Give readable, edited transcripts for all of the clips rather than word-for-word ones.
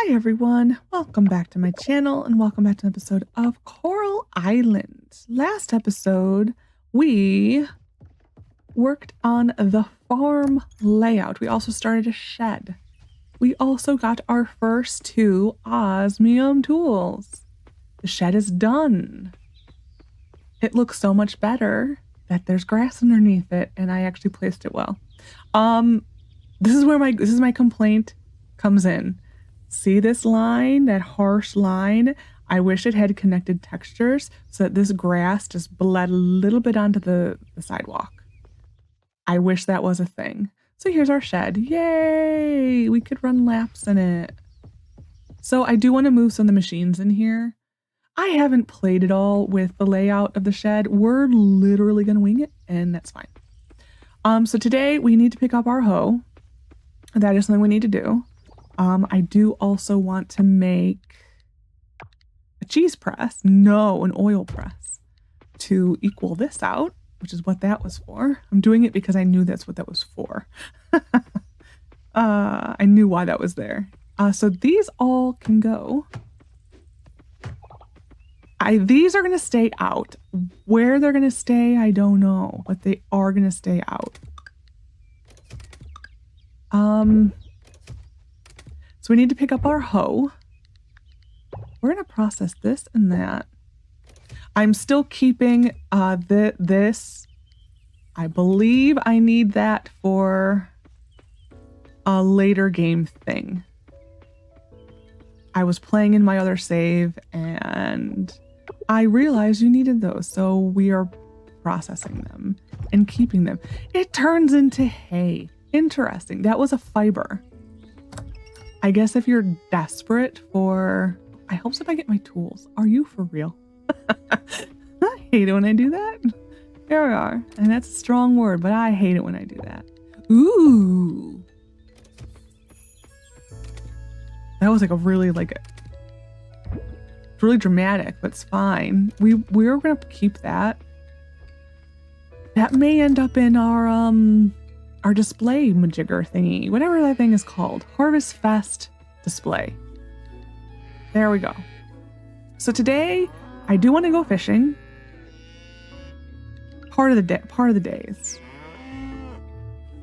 Hi everyone, welcome back to my channel and welcome back to an episode of Coral Island. Last episode, we worked on the farm layout. We also started a shed. We also got our first 2 osmium tools. The shed is done. It looks so much better that there's grass underneath it and I actually placed it well. This is where my complaint comes in. See this line, that harsh line? I wish it had connected textures so that this grass just bled a little bit onto the sidewalk. I wish that was a thing. So here's our shed. Yay! We could run laps in it. So I do want to move some of the machines in here. I haven't played at all with the layout of the shed. We're literally going to wing it, and that's fine. So today we need to pick up our hoe. That is something we need to do. I do also want to make a cheese press. No, an oil press to equal this out, which is what that was for. I'm doing it because I knew that's what that was for. I knew why that was there. So these all can go. These are going to stay out. Where they're going to stay, I don't know, but they are going to stay out. So we need to pick up our hoe. We're going to process this and that. I'm still keeping this. I believe I need that for a later game thing. I was playing in my other save and I realized you needed those. So we are processing them and keeping them. It turns into hay. Interesting. That was a fiber. I guess if you're desperate for... I hope so if I get my tools. Are you for real? I hate it when I do that. There we are. And that's a strong word, but I hate it when I do that. Ooh. That was like a really really dramatic, but it's fine. We're gonna keep that. That may end up in our display majigger thingy, whatever that thing is called. Harvest Fest display. There we go. So today I do want to go fishing. Part of the days.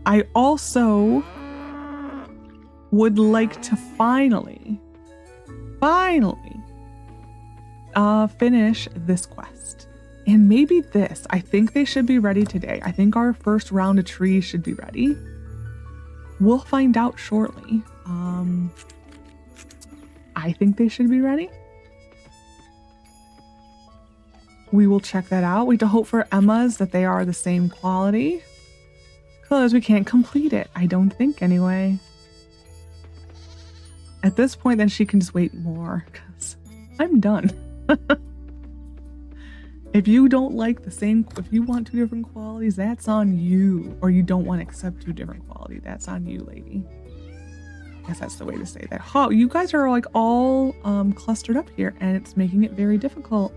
I also would like to finally finish this quest. And maybe this. I think they should be ready today. I think our first round of trees should be ready. We'll find out shortly. I think they should be ready. We will check that out. We have to hope for Emma's that they are the same quality. Because we can't complete it. I don't think anyway. At this point, then she can just wait more. Because I'm done. If you don't like the same, if you want 2 different qualities, that's on you. Or you don't want to accept 2 different qualities, that's on you, lady. I guess that's the way to say that. Oh, you guys are like all clustered up here and it's making it very difficult.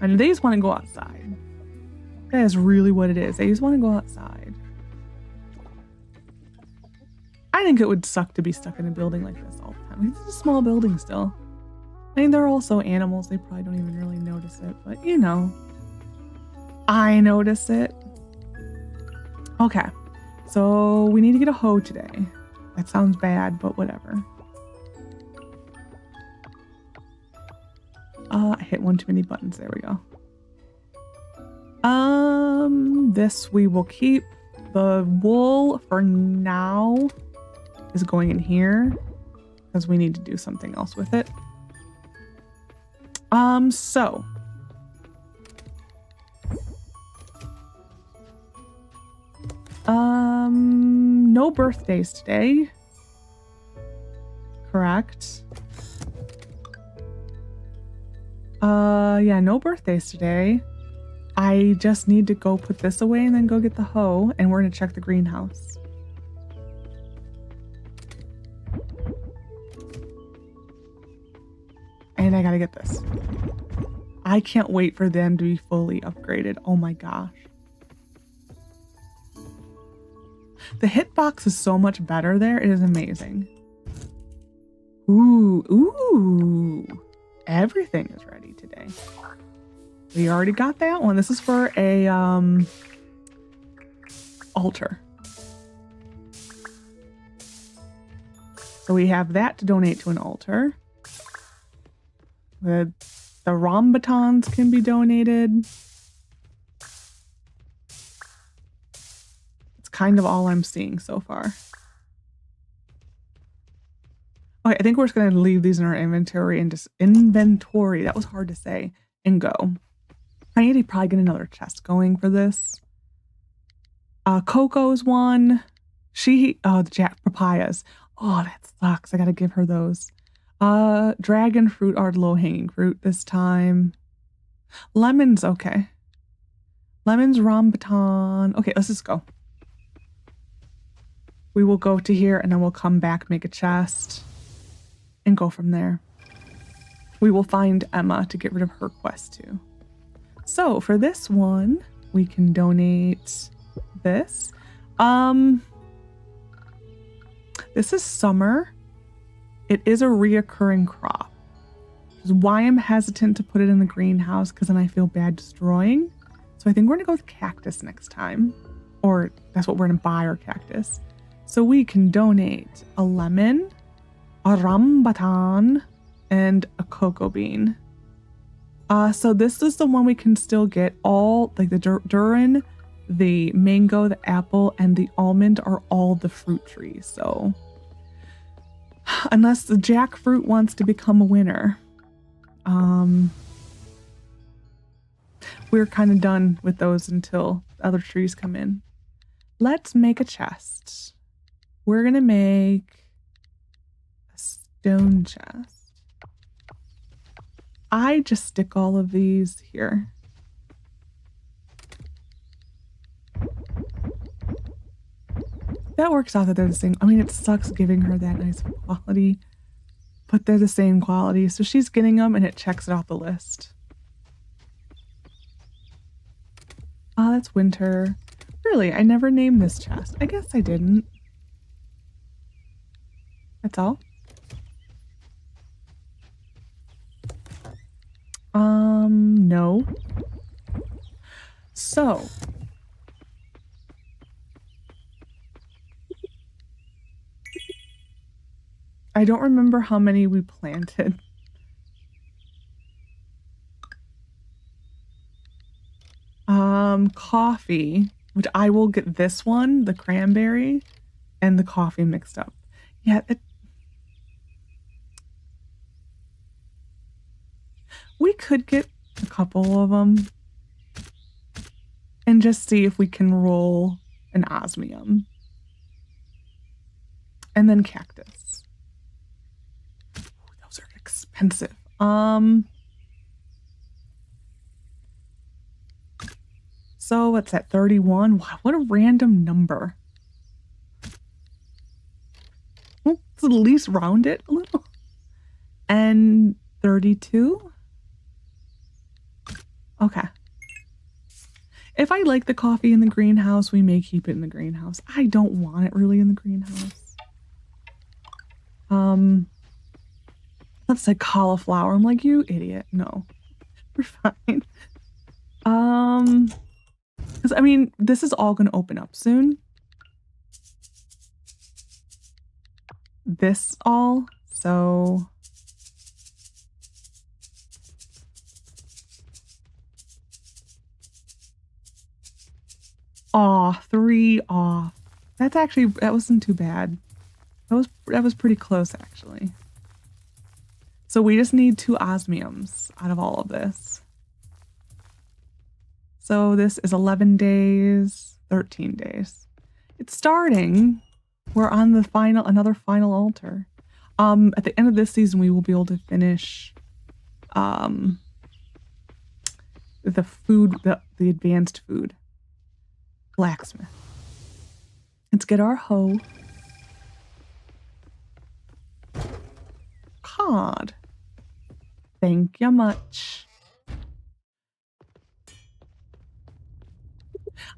And they just want to go outside. That is really what it is. They just want to go outside. I think it would suck to be stuck in a building like this all the time. It's a small building still. I mean, they're also animals. They probably don't even really notice it, but you know. I notice it. Okay, so we need to get a hoe today. That sounds bad, but whatever. I hit one too many buttons. There we go. This we will keep. The wool for now is going in here because we need to do something else with it. So no birthdays today. Correct. Yeah, no birthdays today. I just need to go put this away and then go get the hoe, and we're gonna check the greenhouse. And I gotta get this. I can't wait for them to be fully upgraded. Oh my gosh. The hitbox is so much better there. It is amazing. Ooh. Everything is ready today. We already got that one. This is for a altar. So we have that to donate to an altar. The rambatons can be donated. It's kind of all I'm seeing so far. Okay, I think we're just going to leave these in our inventory and just inventory. That was hard to say. And go. I need to probably get another chest going for this. Coco's one. The jack papayas. Oh, that sucks. I got to give her those. Dragon fruit are low-hanging fruit this time. Lemons, okay. Lemons, rambutan. Okay, let's just go. We will go to here and then we'll come back, make a chest, and go from there. We will find Emma to get rid of her quest too. So for this one, we can donate this. This is summer. It is a reoccurring crop. Which is why I'm hesitant to put it in the greenhouse, because then I feel bad destroying. So I think we're gonna go with cactus next time. Or that's what we're gonna buy, our cactus. So we can donate a lemon, a rambutan, and a cocoa bean. So this is the one we can still get. All, like the durian, the mango, the apple, and the almond are all the fruit trees. So unless the jackfruit wants to become a winner, we're kind of done with those until other trees come in. Let's make a chest. We're gonna make a stone chest. I just stick all of these here. That works out that they're the same. I mean, it sucks giving her that nice quality, but they're the same quality. So she's getting them and it checks it off the list. Oh, that's winter. Really, I never named this chest. I guess I didn't. That's all. No. So. I don't remember how many we planted. Coffee, which I will get this one, the cranberry, and the coffee mixed up. Yeah, we could get a couple of them and just see if we can roll an osmium. And then cactus. Ooh, those are expensive. So what's that, 31? Wow, what a random number. Let's at least round it a little. And 32? Okay. If I like the coffee in the greenhouse, we may keep it in the greenhouse. I don't want it really in the greenhouse. Let's say cauliflower. I'm like, you idiot. No, we're fine. Because I mean, this is all going to open up soon. This all, so. Aw, 3 off. That's actually, that wasn't too bad. That was pretty close actually. So we just need 2 osmiums out of all of this. So this is 11 days, 13 days. It's starting. We're on the another final altar. At the end of this season, we will be able to finish the food, the advanced food. Blacksmith. Let's get our hoe. God. Thank you much.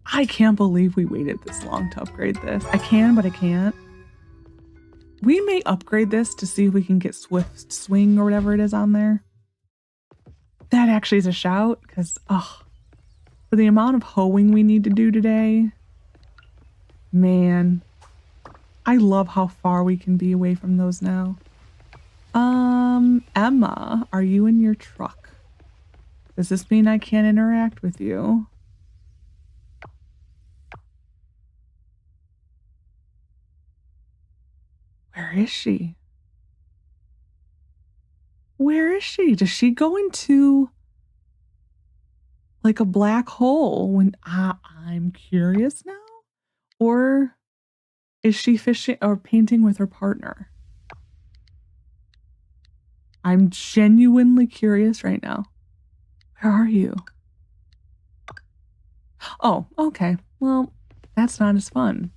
I can't believe we waited this long to upgrade this. I can, but I can't. We may upgrade this to see if we can get swift swing or whatever it is on there. That actually is a shout, because, for the amount of hoeing we need to do today, man, I love how far we can be away from those now. Emma, are you in your truck? Does this mean I can't interact with you? Where is she? Where is she? Does she go into like a black hole when I'm curious now? Or is she fishing or painting with her partner? I'm genuinely curious right now. Where are you? Oh, okay. Well, that's not as fun.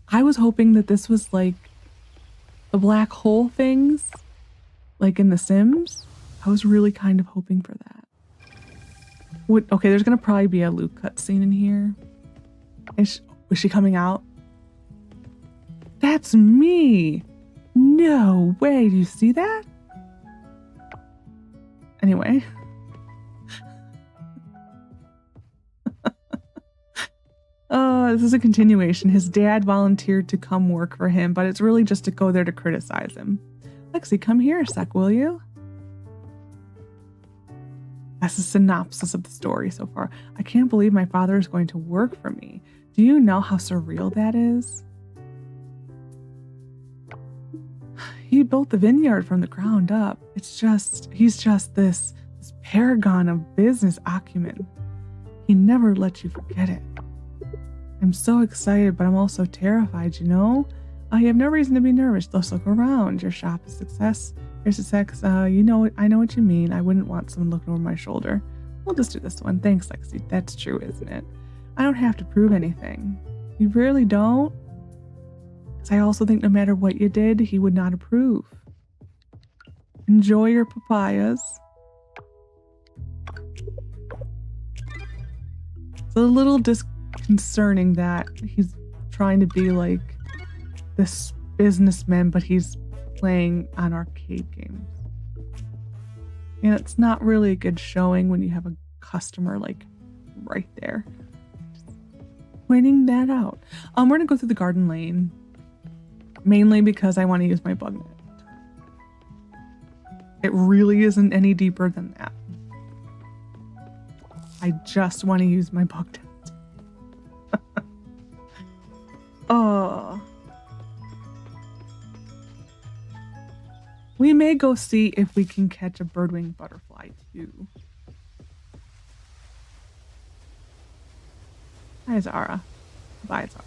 I was hoping that this was like the black hole things, like in The Sims. I was really kind of hoping for that. Okay, there's gonna probably be a Luke cutscene in here. Was she coming out? That's me! No way, do you see that? Anyway. This is a continuation. His dad volunteered to come work for him, but it's really just to go there to criticize him. Lexi, come here a sec, will you? That's a synopsis of the story so far. I can't believe my father is going to work for me. Do you know how surreal that is? He built the vineyard from the ground up. He's just this paragon of business acumen. He never lets you forget it. I'm so excited, but I'm also terrified, you know? I have no reason to be nervous. Let's look around. Your shop is success. Your success, I know what you mean. I wouldn't want someone looking over my shoulder. We'll just do this one. Thanks, Lexi. That's true, isn't it? I don't have to prove anything. You really don't? Because I also think no matter what you did, he would not approve. Enjoy your papayas. It's a little disconcerting that he's trying to be like this businessman, but he's playing on arcade games. And it's not really a good showing when you have a customer like right there. Just pointing that out. We're gonna go through the garden lane, mainly because I want to use my bug net. It really isn't any deeper than that. I just want to use my bug net. Oh. We may go see if we can catch a birdwing butterfly too. Hi, Zara. Bye, Zara.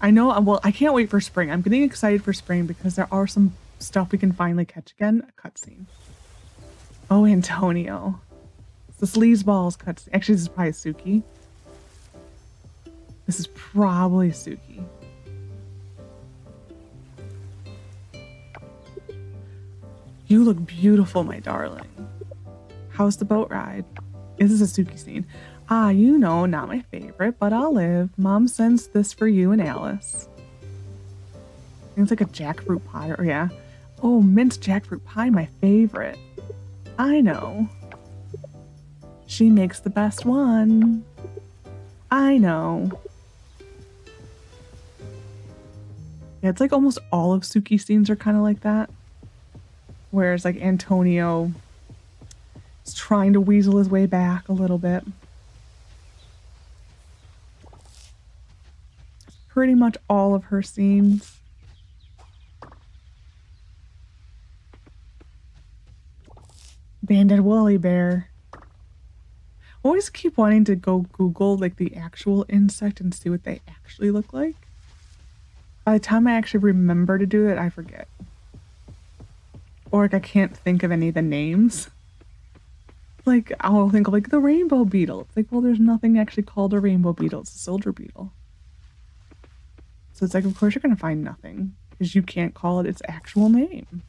I know, well, I can't wait for spring. I'm getting excited for spring because there are some stuff we can finally catch again. A cutscene. Oh, Antonio. It's the Sleazeballs cutscene. Actually, this is probably Suki. This is probably Suki. You look beautiful, my darling. How's the boat ride? This is a Suki scene. Ah, you know, not my favorite, but I'll live. Mom sends this for you and Alice. It's like a jackfruit pie, or yeah. Oh, mint jackfruit pie, my favorite. I know. She makes the best one. I know. Yeah, it's like almost all of Suki's scenes are kind of like that. Whereas like Antonio is trying to weasel his way back a little bit. Pretty much all of her scenes. Banded woolly bear. Always keep wanting to go Google like the actual insect and see what they actually look like. By the time I actually remember to do it, I forget. Or like I can't think of any of the names. Like I'll think of like the rainbow beetle. It's like, well, there's nothing actually called a rainbow beetle. It's a soldier beetle. So it's like, of course you're going to find nothing because you can't call it its actual name.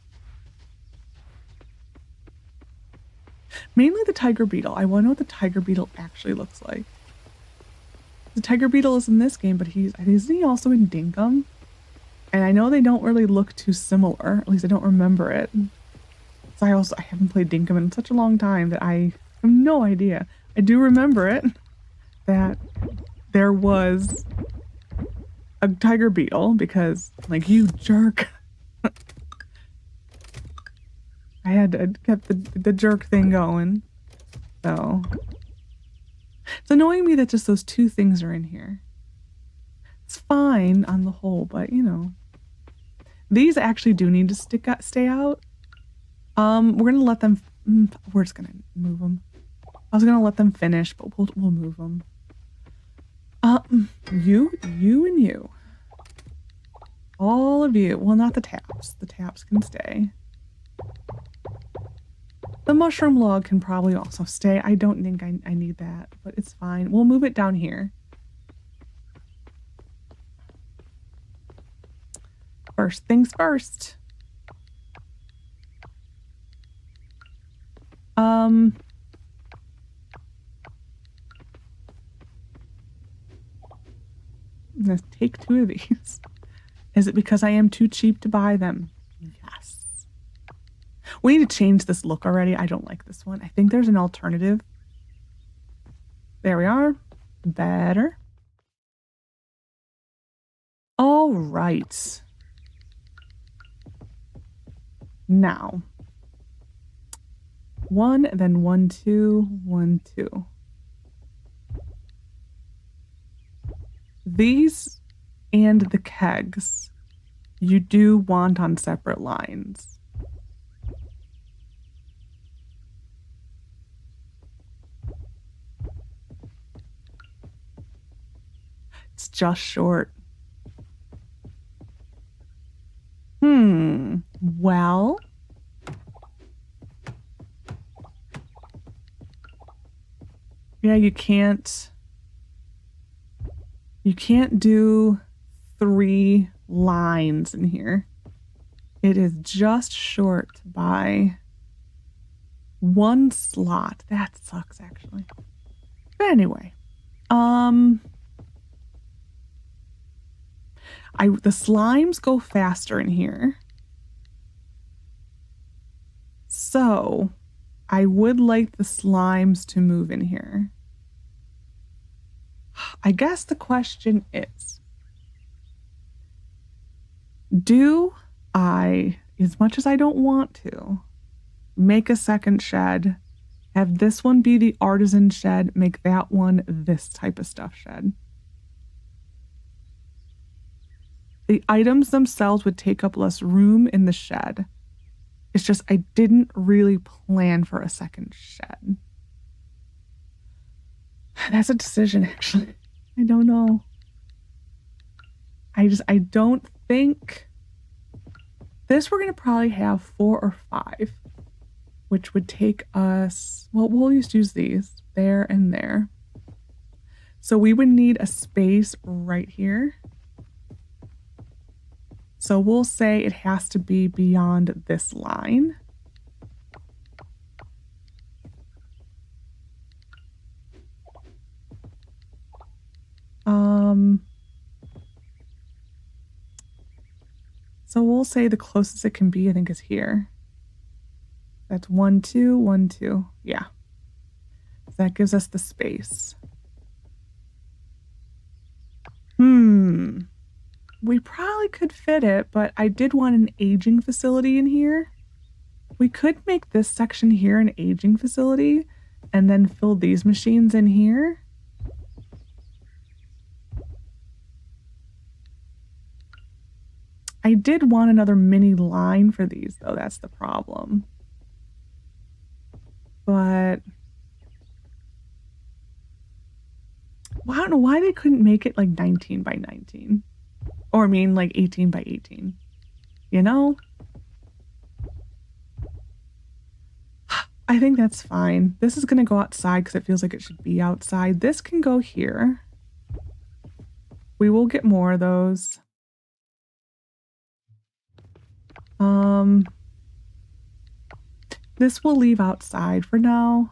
Mainly the tiger beetle. I want to know what the tiger beetle actually looks like. The tiger beetle is in this game, but isn't he also in Dinkum? And I know they don't really look too similar. At least I don't remember it. So I haven't played Dinkum in such a long time that I have no idea. I do remember it, that there was a tiger beetle because, like, you jerk. I had to get the jerk thing going. So it's annoying me that just those two things are in here. It's fine on the whole, but you know, these actually do need to stay out. We're gonna let them. We're just gonna move them. I was gonna let them finish, but we'll move them. You and you. All of you. Well, not the taps. The taps can stay. The mushroom log can probably also stay. I don't think I need that, but it's fine. We'll move it down here. First things first. Let's take 2 of these. Is it because I am too cheap to buy them? Yes. We need to change this look already. I don't like this one. I think there's an alternative. There we are. Better. All right. Now. 1, then 1, 2, 1, 2. These and the kegs you do want on separate lines. It's just short. Well. Yeah, you can't do 3 lines in here. It is just short by 1 slot. That sucks, actually. But anyway, the slimes go faster in here. So I would like the slimes to move in here. I guess the question is, do I, as much as I don't want to, make a second shed, have this one be the artisan shed, make that one this type of stuff shed? The items themselves would take up less room in the shed. It's just I didn't really plan for a second shed. That's a decision, actually. I don't know. I don't think this we're going to probably have 4 or 5, which would take us, well, we'll just use these there and there. So we would need a space right here. So we'll say it has to be beyond this line. So we'll say the closest it can be, I think, is here. That's 1, 2, 1, 2. Yeah. So that gives us the space. We probably could fit it, but I did want an aging facility in here. We could make this section here an aging facility and then fill these machines in here. I did want another mini line for these, though. That's the problem. But well, I don't know why they couldn't make it like 19 by 19. Or I mean like 18 by 18. You know? I think that's fine. This is going to go outside because it feels like it should be outside. This can go here. We will get more of those. This will leave outside for now.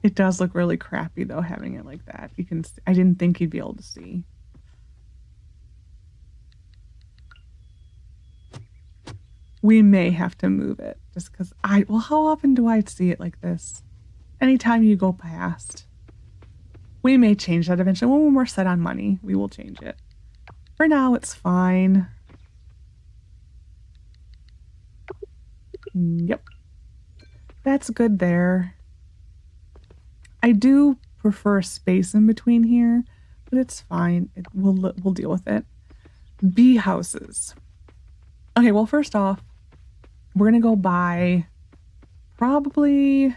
It does look really crappy though, having it like that. You can, I didn't think you'd be able to see. We may have to move it just because well, how often do I see it like this? Anytime you go past. We may change that eventually. When we're set on money, we will change it. For now, it's fine. Yep. That's good there. I do prefer space in between here, but it's fine. We'll deal with it. Bee houses. Okay, well, first off, we're going to go buy probably...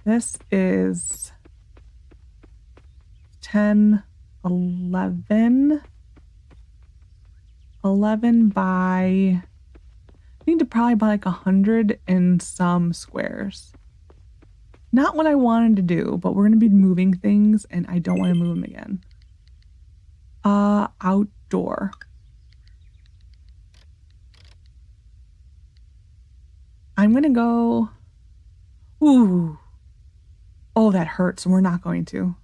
This is 10, 11. 11 by... I need to probably buy like 100 and some squares. Not what I wanted to do, but we're going to be moving things and I don't want to move them again. Outdoor. I'm going to go... Ooh. Oh, that hurts. We're not going to.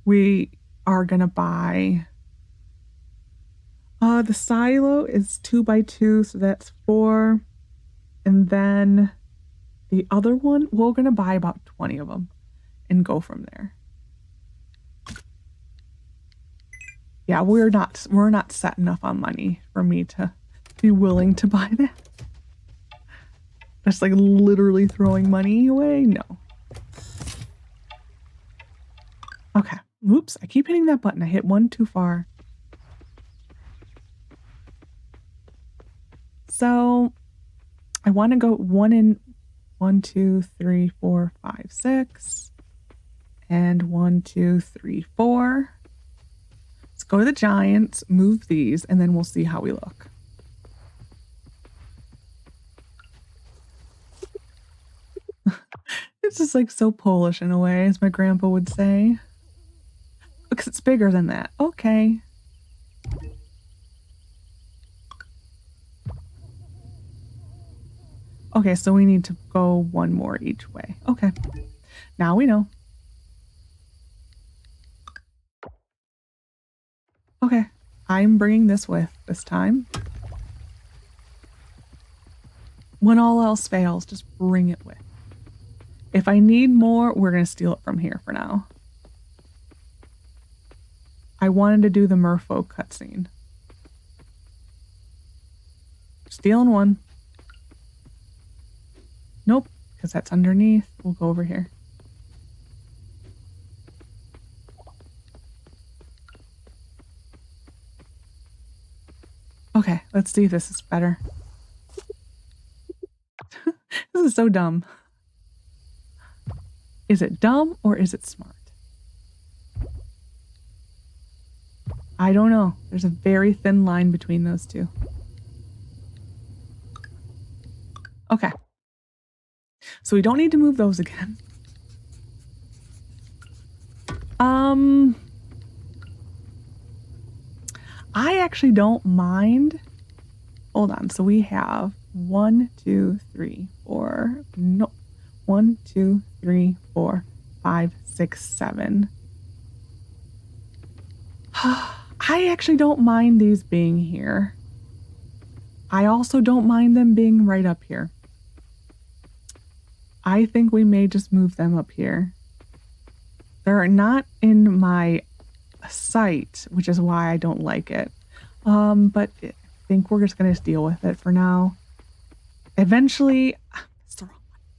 We are going to buy... the silo is 2 by 2, so that's 4. And then the other one, we're going to buy about 20 of them and go from there. Yeah, we're not set enough on money for me to be willing to buy that. Just like literally throwing money away? No. Okay. Oops, I keep hitting that button. I hit one too far. So I want to go 1, 2, 3, 4, 5, 6. And 1, 2, 3, 4. Let's go to the giants, move these, and then we'll see how we look. It's just like so Polish in a way, as my grandpa would say. Because it's bigger than that. Okay. Okay, so we need to go one more each way. Okay. Now we know. Okay. I'm bringing this with this time. When all else fails, just bring it with. If I need more, we're going to steal it from here for now. I wanted to do the merfolk cutscene. Stealing one. Nope, because that's underneath. We'll go over here. Okay, let's see if this is better. This is so dumb. Is it dumb or is it smart? I don't know. There's a very thin line between those two. Okay. So we don't need to move those again. I actually don't mind. Hold on. So we have 1, 2, 3, 4. No. 1, 2, 3, 4, 5, 6, 7. I actually don't mind these being here. I also don't mind them being right up here. I think we may just move them up here. They're not in my sight, which is why I don't like it. But I think we're just going to deal with it for now. Eventually, it's the wrong button.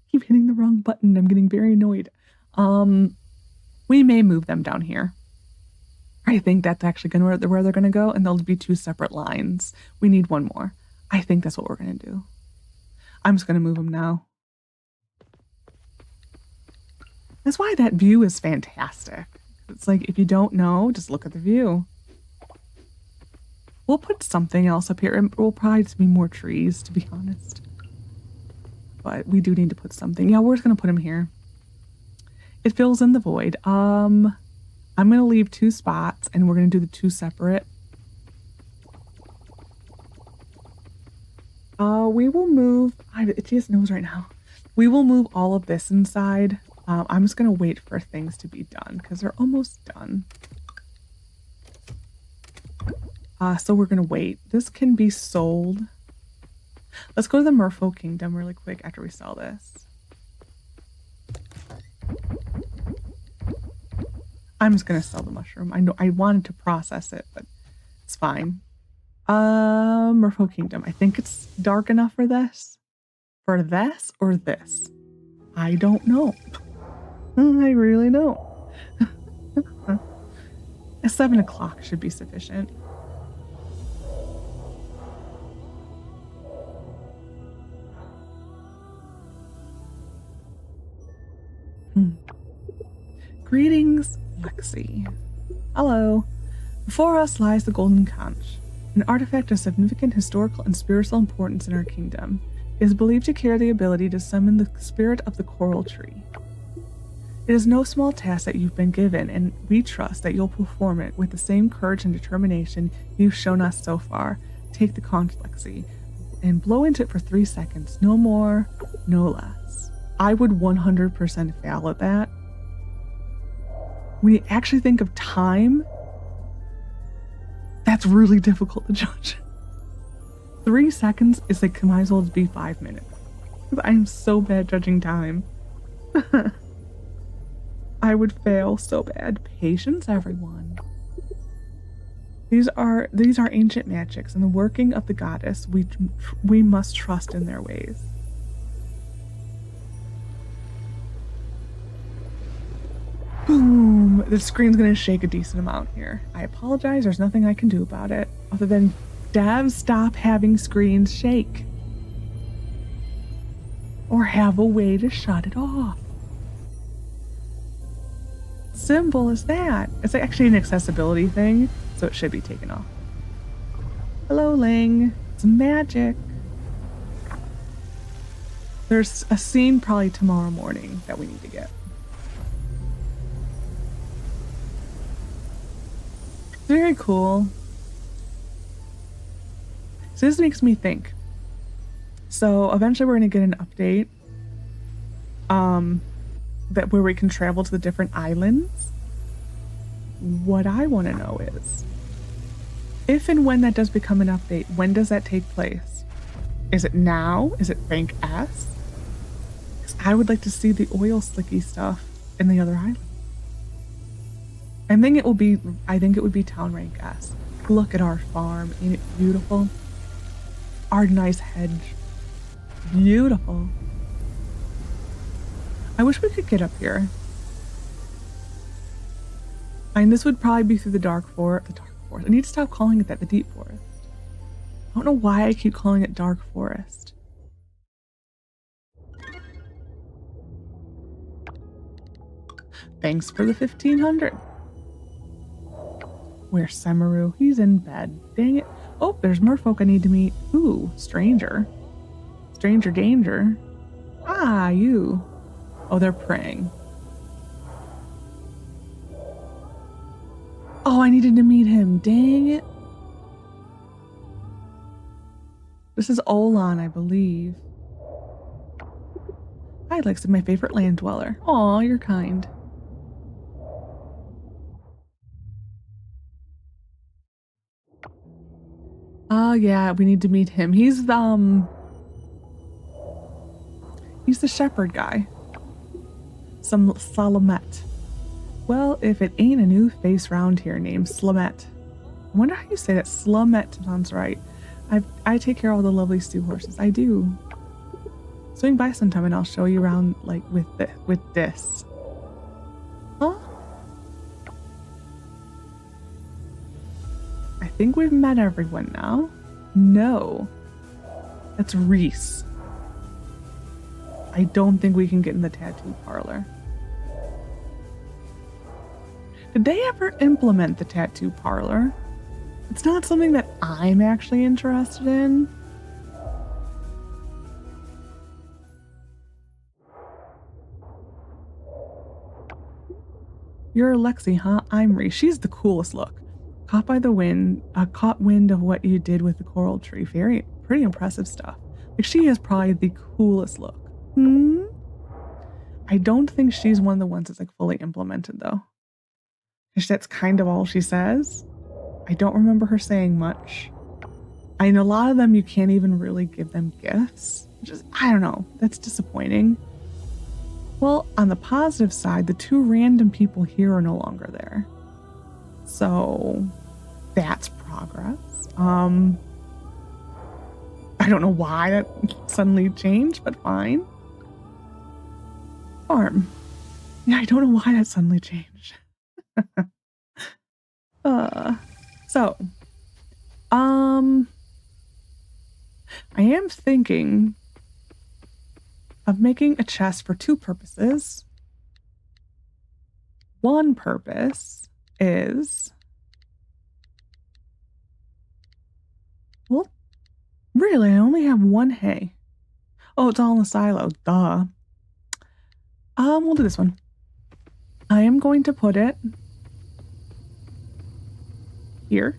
I keep hitting the wrong button. I'm getting very annoyed. We may move them down here. I think that's actually where they're going to go, and they'll be 2 separate lines. We need one more. I think that's what we're going to do. I'm just going to move them now. That's why that view is fantastic. It's like, if you don't know, just look at the view. We'll put something else up here. It will probably just be more trees, to be honest. But we do need to put something. Yeah, we're just going to put them here. It fills in the void. I'm going to leave 2 spots, and we're going to do the 2 separate. We will move. I have itchiest nose right now. We will move all of this inside. I'm just gonna wait for things to be done because they're almost done. So we're gonna wait. This can be sold. Let's go to the Merfolk Kingdom really quick after we sell this. I'm just gonna sell the mushroom. I know I wanted to process it, but it's fine. Merfolk Kingdom. I think it's dark enough for this. For this or this? I don't know. I really don't. 7 o'clock should be sufficient. Greetings, Lexi. Hello. Before us lies the Golden Conch, an artifact of significant historical and spiritual importance in our kingdom. It is believed to carry the ability to summon the spirit of the coral tree. It is no small task that you've been given, and we trust that you'll perform it with the same courage and determination you've shown us so far. Take the conch, Lexi, and blow into it for 3 seconds. No more, no less. I would 100% fail at that. When you actually think of time, that's really difficult to judge. 3 seconds is like, might as well be 5 minutes. I'm so bad judging time. I would fail so bad. Patience, everyone. These are ancient magics, and the working of the goddess. We must trust in their ways. Boom! The screen's gonna shake a decent amount here. I apologize, there's nothing I can do about it other than devs stop having screens shake. Or have a way to shut it off. Simple as that. It's actually an accessibility thing, so it should be taken off. Hello, Ling. It's magic. There's a scene probably tomorrow morning that we need to get. Very cool. So this makes me think. So eventually we're going to get an update that where we can travel to the different islands. What I want to know is, if and when that does become an update, when does that take place? Is it now? Is it rank S? Because I would like to see the oil slicky stuff in the other island. I think it would be town rank S. Look at our farm. Ain't it beautiful? Our nice hedge. Beautiful. I wish we could get up here. And this would probably be through the dark forest. I need to stop calling it that, the deep forest. I don't know why I keep calling it dark forest. Thanks for the 1500. Where's Semaru? He's in bed. Dang it. Oh, there's merfolk I need to meet. Ooh, stranger. Stranger danger. Ah, you. Oh, they're praying. Oh, I needed to meet him. Dang it. This is Olan, I believe. Hi, Lex, my favorite land dweller. Aw, you're kind. Oh, yeah, we need to meet him. He's the shepherd guy. Some Salamet. Well, if it ain't a new face round here named Slamet. I wonder how you say that. Slamet sounds right. I take care of all the lovely stew horses. I do. Swing by sometime and I'll show you around like with this. Huh? I think we've met everyone now. No. That's Reese. I don't think we can get in the tattoo parlor. Did they ever implement the tattoo parlor? It's not something that I'm actually interested in. You're Lexi, huh? I'm Reese. She's the coolest look. Caught wind of what you did with the coral tree. Pretty impressive stuff. Like, she has probably the coolest look. I don't think she's one of the ones that's like fully implemented though. That's kind of all she says. I don't remember her saying much. I know a lot of them you can't even really give them gifts. I don't know. That's disappointing. Well, on the positive side, the 2 random people here are no longer there. So that's progress. I don't know why that suddenly changed, but fine. Farm. Yeah, I don't know why that suddenly changed. I am thinking of making a chest for 2 purposes. One purpose is, well, really, I only have 1 hay. Oh, it's all in the silo. Duh. We'll do this one. I am going to put it here.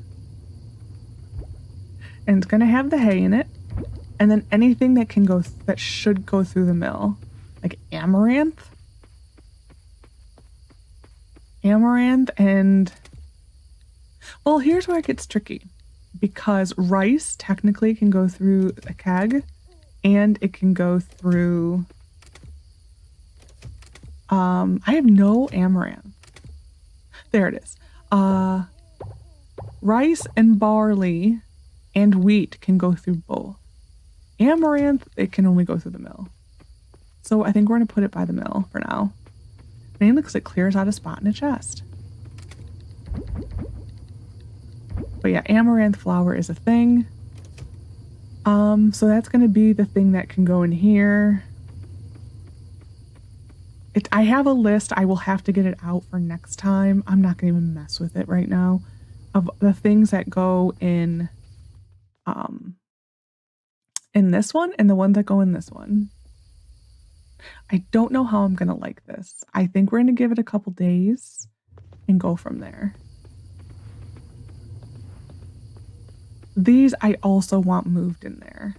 And it's going to have the hay in it. And then anything that can go, that should go through the mill. Like amaranth. Amaranth and... Well, here's where it gets tricky. Because rice technically can go through a keg. And it can go through... I have no amaranth. There it is. Rice and barley and wheat can go through both. Amaranth, it can only go through the mill. So I think we're going to put it by the mill for now. Mainly because it clears out a spot in a chest. But yeah, amaranth flour is a thing. So that's going to be the thing that can go in here. I have a list. I will have to get it out for next time. I'm not going to even mess with it right now. Of the things that go in this one and the ones that go in this one. I don't know how I'm going to like this. I think we're going to give it a couple days and go from there. These I also want moved in there.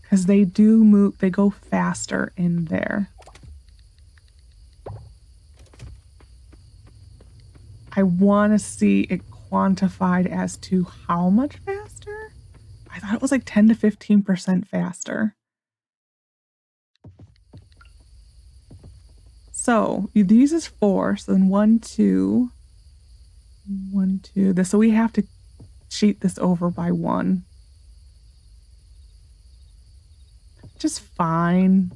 Because they do move, they go faster in there. I want to see it quantified as to how much faster. I thought it was like 10 to 15% faster. So these is 4. So then 1, 2, 1, 2. So we have to cheat this over by 1. Just fine.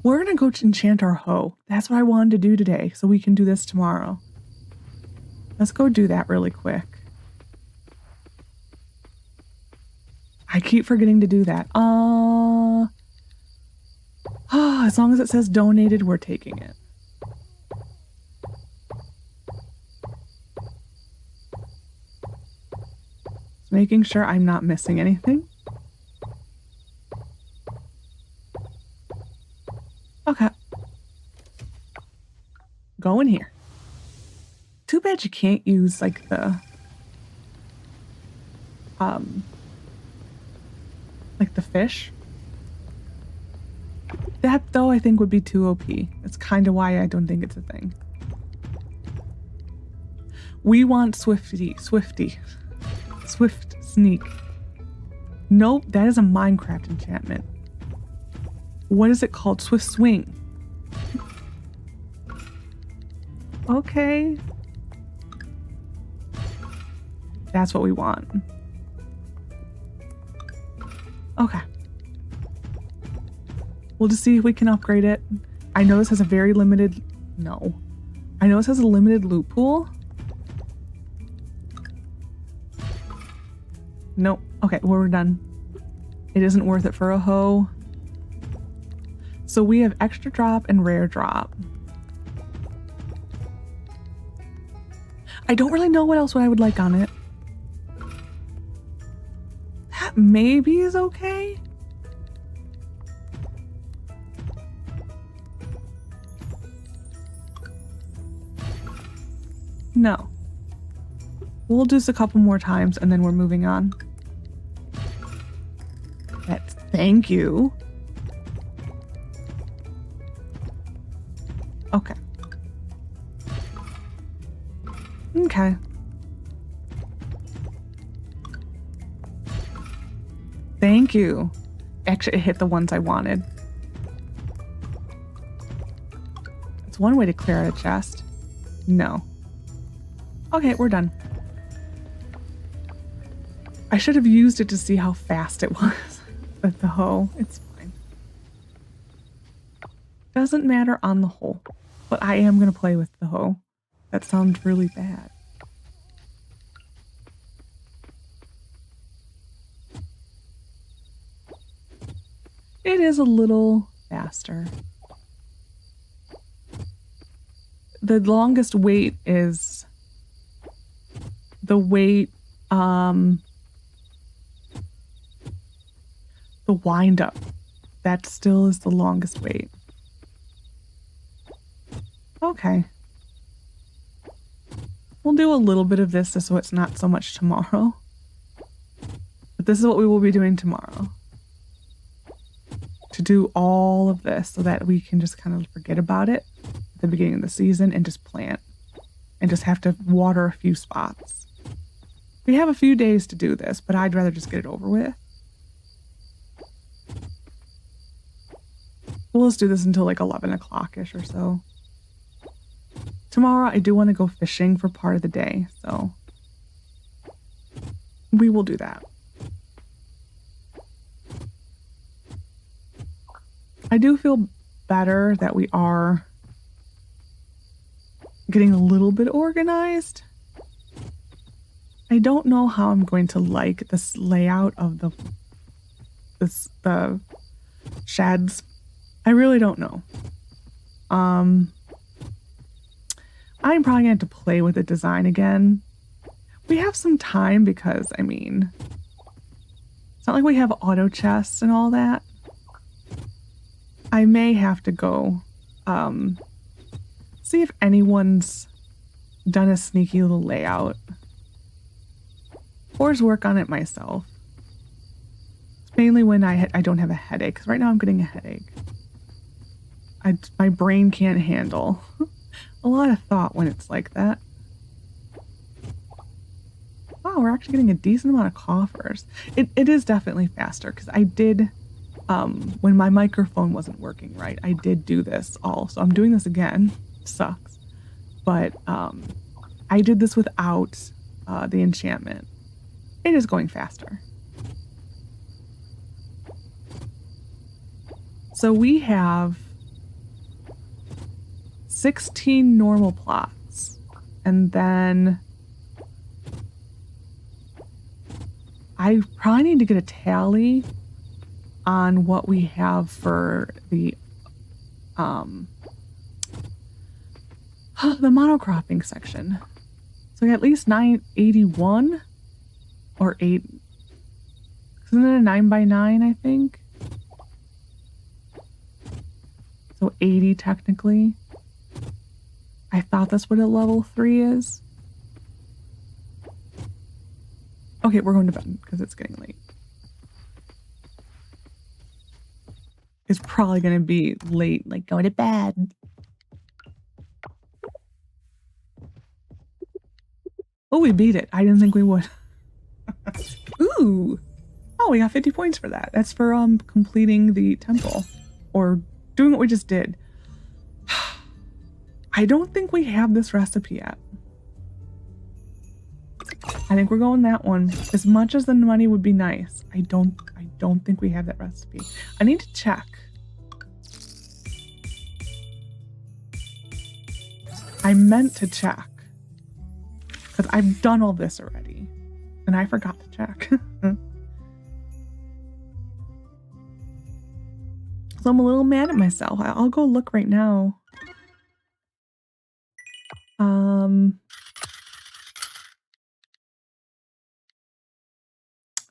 We're going to go enchant our hoe. That's what I wanted to do today, so we can do this tomorrow. Let's go do that really quick. I keep forgetting to do that. As long as it says donated, we're taking it. Just making sure I'm not missing anything. Okay. Go in here. Too bad you can't use like the fish. That though I think would be too OP. That's kind of why I don't think it's a thing. We want Swift Sneak. Nope, that is a Minecraft enchantment. What is it called? Swift Swing. Okay. That's what we want. Okay. We'll just see if we can upgrade it. I know this has a very limited... No. I know this has a limited loot pool. Nope. Okay, well, we're done. It isn't worth it for a hoe. So we have extra drop and rare drop. I don't really know what else I would like on it. That maybe is okay. No. We'll do this a couple more times and then we're moving on. Thank you. Okay. Okay. Thank you. Actually, it hit the ones I wanted. It's one way to clear out a chest. No. Okay, we're done. I should have used it to see how fast it was with the hoe. It's fine. Doesn't matter on the whole. But I am going to play with the hoe. That sounds really bad. It is a little faster. The longest wait is the wait, the wind up. That still is the longest wait. Okay. We'll do a little bit of this just so it's not so much tomorrow. But this is what we will be doing tomorrow. To do all of this so that we can just kind of forget about it at the beginning of the season and just plant. And just have to water a few spots. We have a few days to do this, but I'd rather just get it over with. We'll just do this until like 11 o'clock-ish or so. Tomorrow I do want to go fishing for part of the day, so we will do that. I do feel better that we are getting a little bit organized. I don't know how I'm going to like this layout of the sheds. I really don't know. I'm probably going to have to play with the design again. We have some time because, I mean, it's not like we have auto chests and all that. I may have to go see if anyone's done a sneaky little layout. Or just work on it myself. It's mainly when I don't have a headache, because right now I'm getting a headache. My brain can't handle a lot of thought when it's like that. Wow, we're actually getting a decent amount of coffers. It is definitely faster, because I did, when my microphone wasn't working right, I did do this all. So I'm doing this again. Sucks. But I did this without the enchantment. It is going faster. So we have 16 normal plots. And then I probably need to get a tally on what we have for the monocropping section. So at least 981 or 8. Isn't it a 9x9, I think? So 80 technically. I thought that's what a level 3 is. Okay, we're going to bed because it's getting late. It's probably going to be late, like going to bed. Oh, we beat it. I didn't think we would. Ooh. Oh, we got 50 points for that. That's for completing the temple. Or doing what we just did. I don't think we have this recipe yet. I think we're going that one. As much as the money would be nice, I don't think we have that recipe. I need to check. I meant to check. Because I've done all this already. And I forgot to check. So I'm a little mad at myself. I'll go look right now.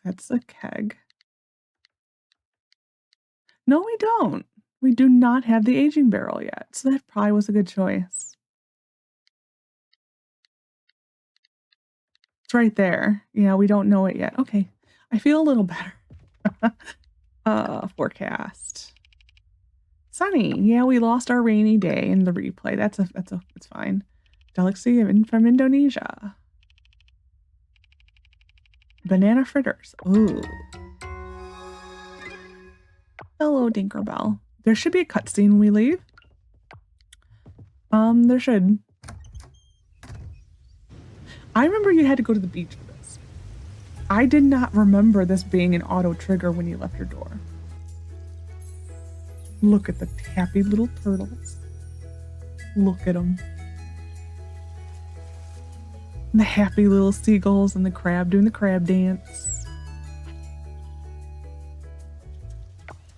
That's a keg. No, we don't. We do not have the aging barrel yet. So that probably was a good choice. right there. Yeah, we don't know it yet. Okay. I feel a little better. Forecast. Sunny. Yeah, we lost our rainy day in the replay. It's fine. Delicacy from Indonesia. Banana fritters. Ooh. Hello, Dinkerbell. There should be a cutscene when we leave. There should. I remember you had to go to the beach for this. I did not remember this being an auto trigger when you left your door. Look at the happy little turtles. Look at them. And the happy little seagulls and the crab doing the crab dance.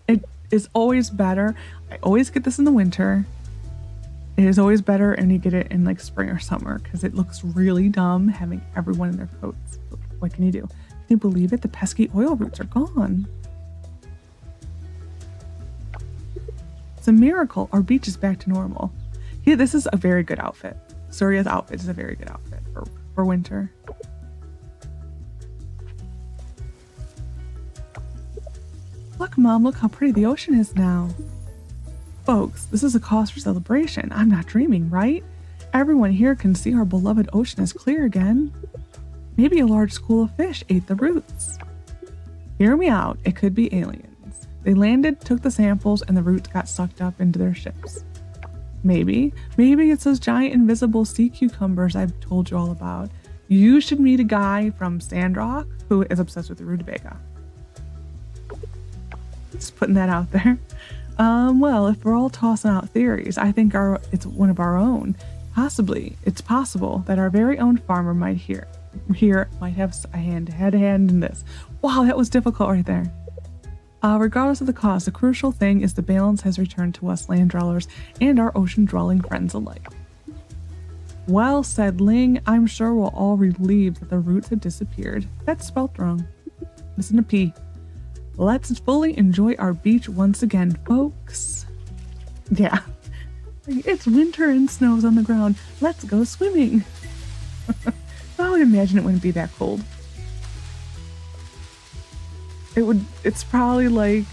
It is always better. I always get this in the winter. It is always better and you get it in like spring or summer because it looks really dumb having everyone in their coats. What can you do? Can you believe it? The pesky oil roots are gone. It's a miracle. Our beach is back to normal. Yeah, this is a very good outfit. Surya's outfit is a very good outfit for winter. Look, Mom, look how pretty the ocean is now. Folks, this is a cause for celebration. I'm not dreaming, right? Everyone here can see our beloved ocean is clear again. Maybe a large school of fish ate the roots. Hear me out. It could be aliens. They landed, took the samples, and the roots got sucked up into their ships. Maybe it's those giant invisible sea cucumbers I've told you all about. You should meet a guy from Sandrock who is obsessed with the rutabaga. Just putting that out there. Well, if we're all tossing out theories, I think it's one of our own. Possibly, it's possible that our very own farmer might might have a hand in this. Wow, that was difficult right there. Regardless of the cause, the crucial thing is the balance has returned to us land dwellers and our ocean-dwelling friends alike. Well said, Ling. I'm sure we're all relieved that the roots have disappeared. That's spelt wrong. Missing a P. Let's fully enjoy our beach once again, folks. Yeah. It's winter and snow's on the ground. Let's go swimming. I would imagine it wouldn't be that cold. It's probably like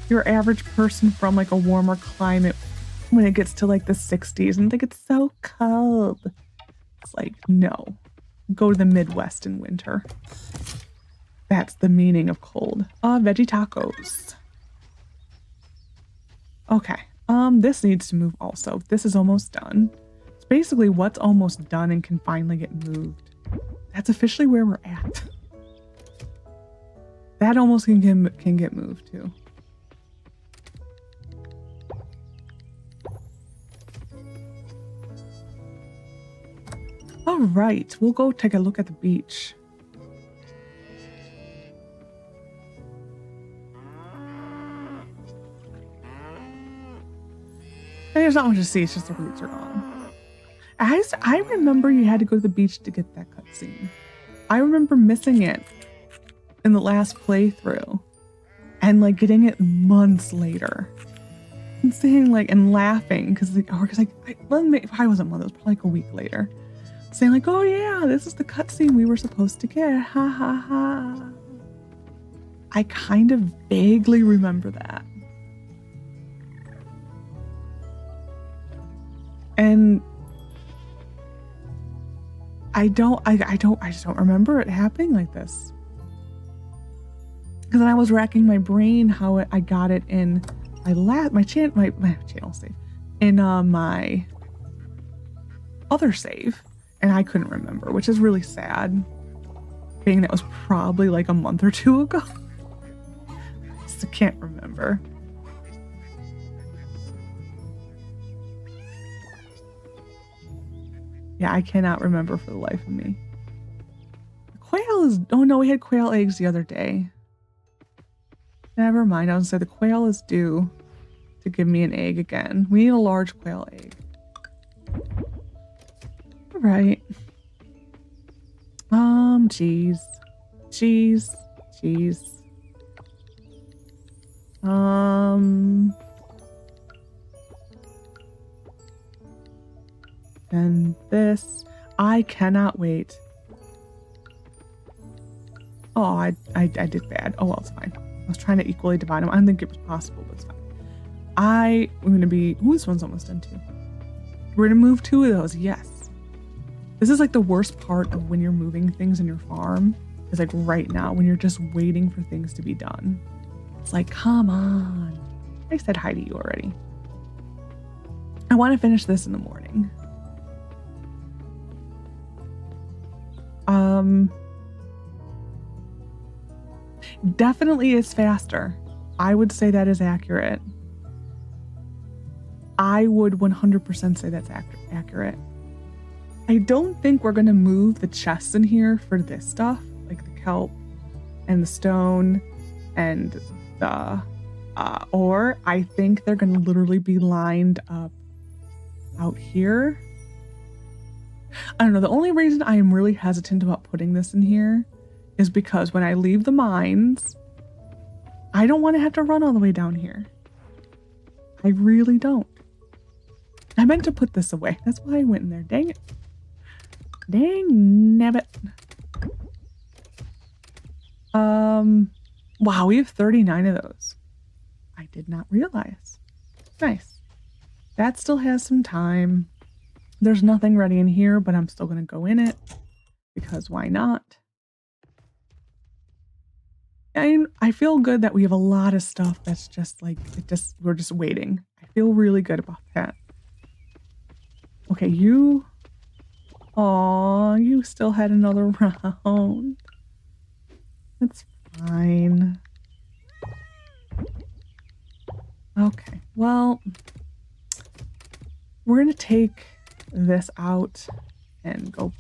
your average person from like a warmer climate when it gets to like the 60s and think it's so cold. It's like, no. Go to the Midwest in winter. That's the meaning of cold. Veggie tacos. Okay. This needs to move also. This is almost done. It's basically what's almost done and can finally get moved. That's officially where we're at. That almost can get moved too. All right, we'll go take a look at the beach. There's not much to see, it's just the roots are gone. I remember you had to go to the beach to get that cutscene. I remember missing it in the last playthrough and like getting it months later and saying like and laughing because I wasn't one, it was probably like a week later, saying like, oh yeah, this is the cutscene we were supposed to get, ha ha ha. I kind of vaguely remember that. And I just don't remember it happening like this. Because then I was racking my brain how I got it in my channel save, in my other save, and I couldn't remember, which is really sad, being that was probably like a month or two ago. Just can't remember. Yeah, I cannot remember for the life of me. Quail is, oh no, we had quail eggs the other day. Never mind, I was gonna say the quail is due to give me an egg again. We need a large quail egg. All right. Cheese. And this. I cannot wait. Oh, I did bad. Oh, well, it's fine. I was trying to equally divide them. I didn't think it was possible, but it's fine. I'm going to be... Ooh, this one's almost done too. We're going to move 2 of those. Yes. This is like the worst part of when you're moving things in your farm. Is like right now when you're just waiting for things to be done. It's like, come on. I said hi to you already. I want to finish this in the morning. Definitely is faster. I would say that is accurate. I would 100% say that's accurate. I don't think we're going to move the chests in here for this stuff, like the kelp and the stone and the ore. I think they're going to literally be lined up out here. I don't know. The only reason I am really hesitant about putting this in here is because when I leave the mines, I don't want to have to run all the way down here. I really don't. I meant to put this away. That's why I went in there. Dang it. Dang nabbit. Wow, we have 39 of those. I did not realize. Nice. That still has some time. There's nothing ready in here, but I'm still going to go in it because why not? I feel good that we have a lot of stuff that's just like, we're just waiting. I feel really good about that. Okay, you... Aw, you still had another round. That's fine. Okay, well, we're going to take this out and go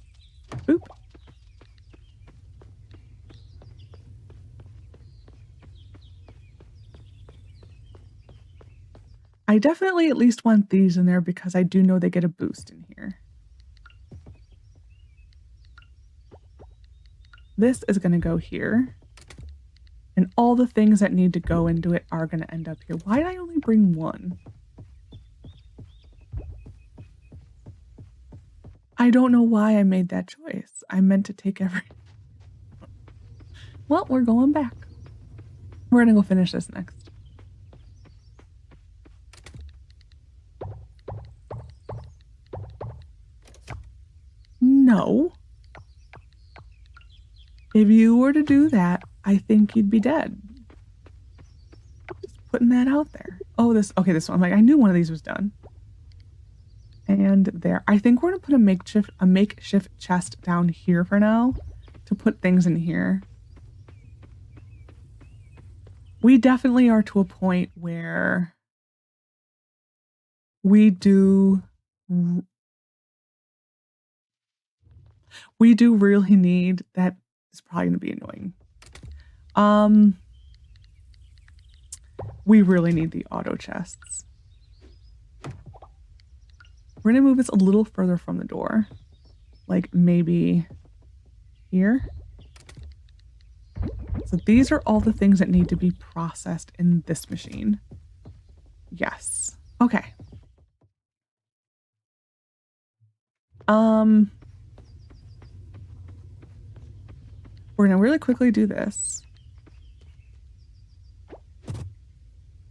boop. I definitely at least want these in there because I do know they get a boost in here. This is going to go here. And all the things that need to go into it are going to end up here. Why did I only bring 1? I don't know why I made that choice. I meant to take every... Well, we're going back. We're going to go finish this next. No. If you were to do that, I think you'd be dead. Just putting that out there. Oh, this one. I'm like, I knew one of these was done. And there. I think we're going to put a makeshift chest down here for now to put things in here. We definitely are to a point where we do really need that. Is probably going to be annoying. We really need the auto chests. We're going to move this a little further from the door. Like maybe here. So these are all the things that need to be processed in this machine. Yes. Okay. We're going to really quickly do this.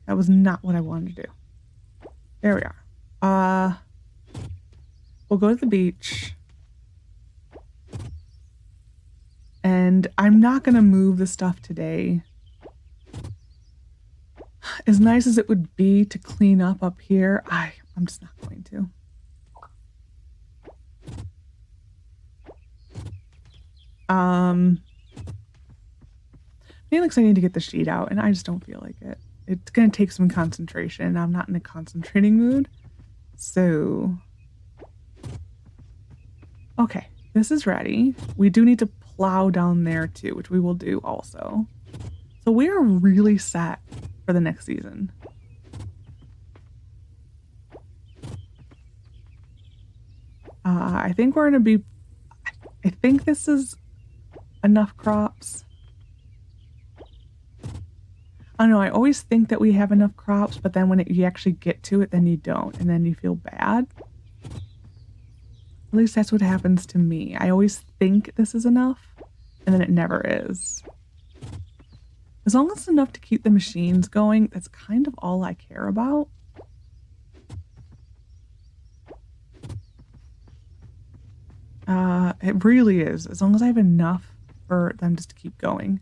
That was not what I wanted to do. There we are. We'll go to the beach. And I'm not going to move the stuff today. As nice as it would be to clean up here, I'm just not going to. Maybe because I need to get the sheet out, and I just don't feel like it. It's going to take some concentration, and I'm not in a concentrating mood. So... Okay, this is ready. We do need to plow down there too, which we will do also. So we are really set for the next season. I think we're going to be... I think this is enough crops. I don't know, I always think that we have enough crops, but then when you actually get to it, then you don't, and then you feel bad. At least that's what happens to me. I always think this is enough, and then it never is. As long as it's enough to keep the machines going, that's kind of all I care about. It really is. As long as I have enough for them just to keep going.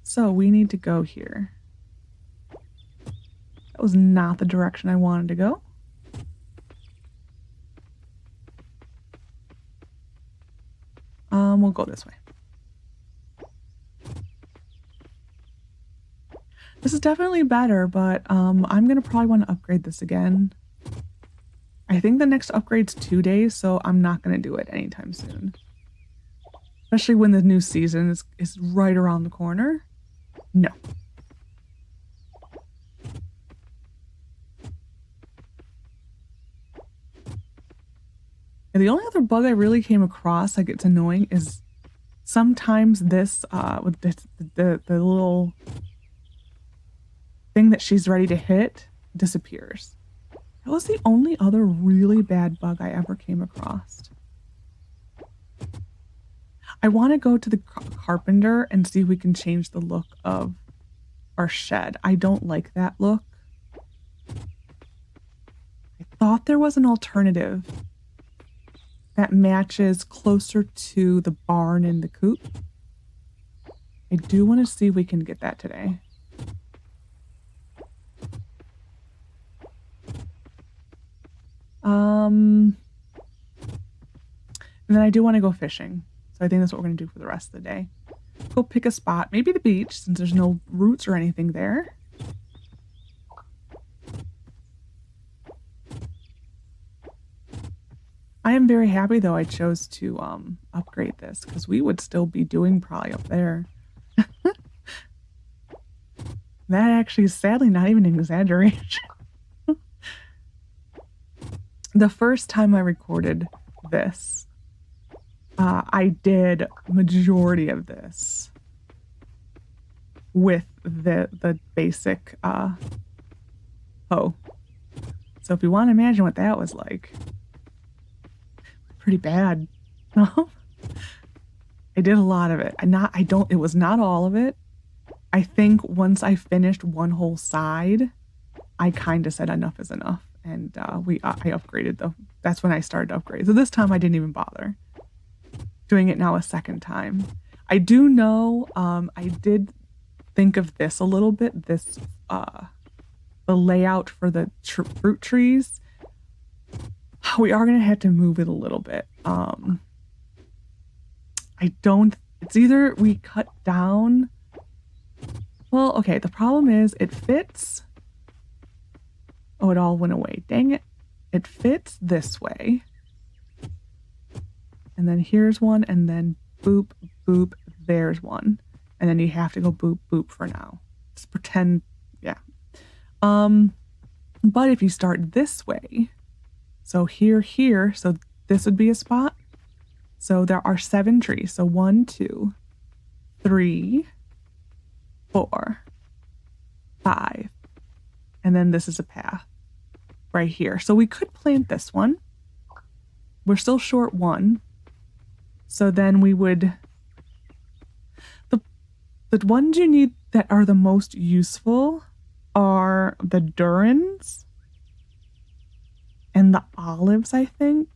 So we need to go here. That was not the direction I wanted to go. We'll go this way. This is definitely better, but I'm gonna probably want to upgrade this again. I think the next upgrade's 2 days, so I'm not gonna do it anytime soon. Especially when the new season is right around the corner. No. And the only other bug I really came across, like it's annoying, is sometimes this with the little thing that she's ready to hit disappears. That was the only other really bad bug I ever came across. I want to go to the carpenter and see if we can change the look of our shed. I don't like that look. I thought there was an alternative that matches closer to the barn and the coop. I do want to see if we can get that today. And then I do want to go fishing. So I think that's what we're going to do for the rest of the day. Go pick a spot, maybe the beach, since there's no roots or anything there. I am very happy, though, I chose to upgrade this, because we would still be doing probably up there. That actually is sadly not even an exaggeration. The first time I recorded this, I did majority of this with the basic hoe. So if you want to imagine what that was like, pretty bad. I did a lot of it. It was not all of it. I think once I finished one whole side, I kind of said enough is enough. And I upgraded though. That's when I started to upgrade. So this time I didn't even bother doing it now a second time. I do know, I did think of this a little bit, this, the layout for the fruit trees. We are going to have to move it a little bit. It's either we cut down. Well, okay, the problem is it fits. Oh, it all went away. Dang it. It fits this way. And then here's one, and then boop, boop, there's one. And then you have to go boop, boop for now. Just pretend, yeah. But if you start this way, so here, so this would be a spot. So there are 7 trees. So 1, 2, 3, 4, 5. And then this is a path right here. So we could plant this one. We're still short 1. So then we would, the ones you need that are the most useful are the durans and the olives, I think.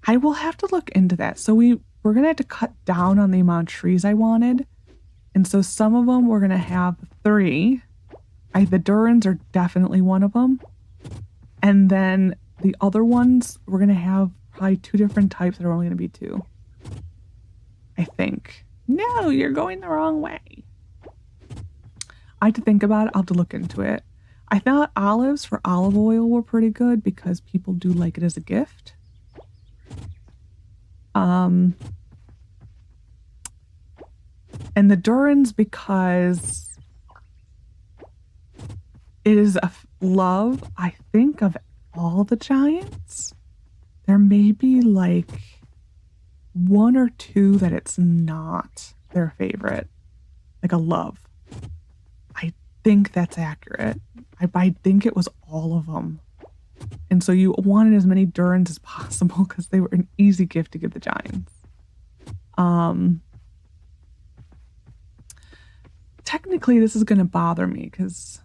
I will have to look into that. So we're going to have to cut down on the amount of trees I wanted. And so some of them we're going to have 3. The durans are definitely one of them. And then the other ones, we're going to have probably 2 different types that are only going to be 2. I think. No, you're going the wrong way. I have to think about it. I'll have to look into it. I thought olives for olive oil were pretty good because people do like it as a gift. And the durans because it is a love, I think, of all the giants. There may be like 1 or 2 that it's not their favorite, like a love. I think that's accurate. I think it was all of them. And so you wanted as many Durans as possible because they were an easy gift to give the giants. Technically, this is going to bother me because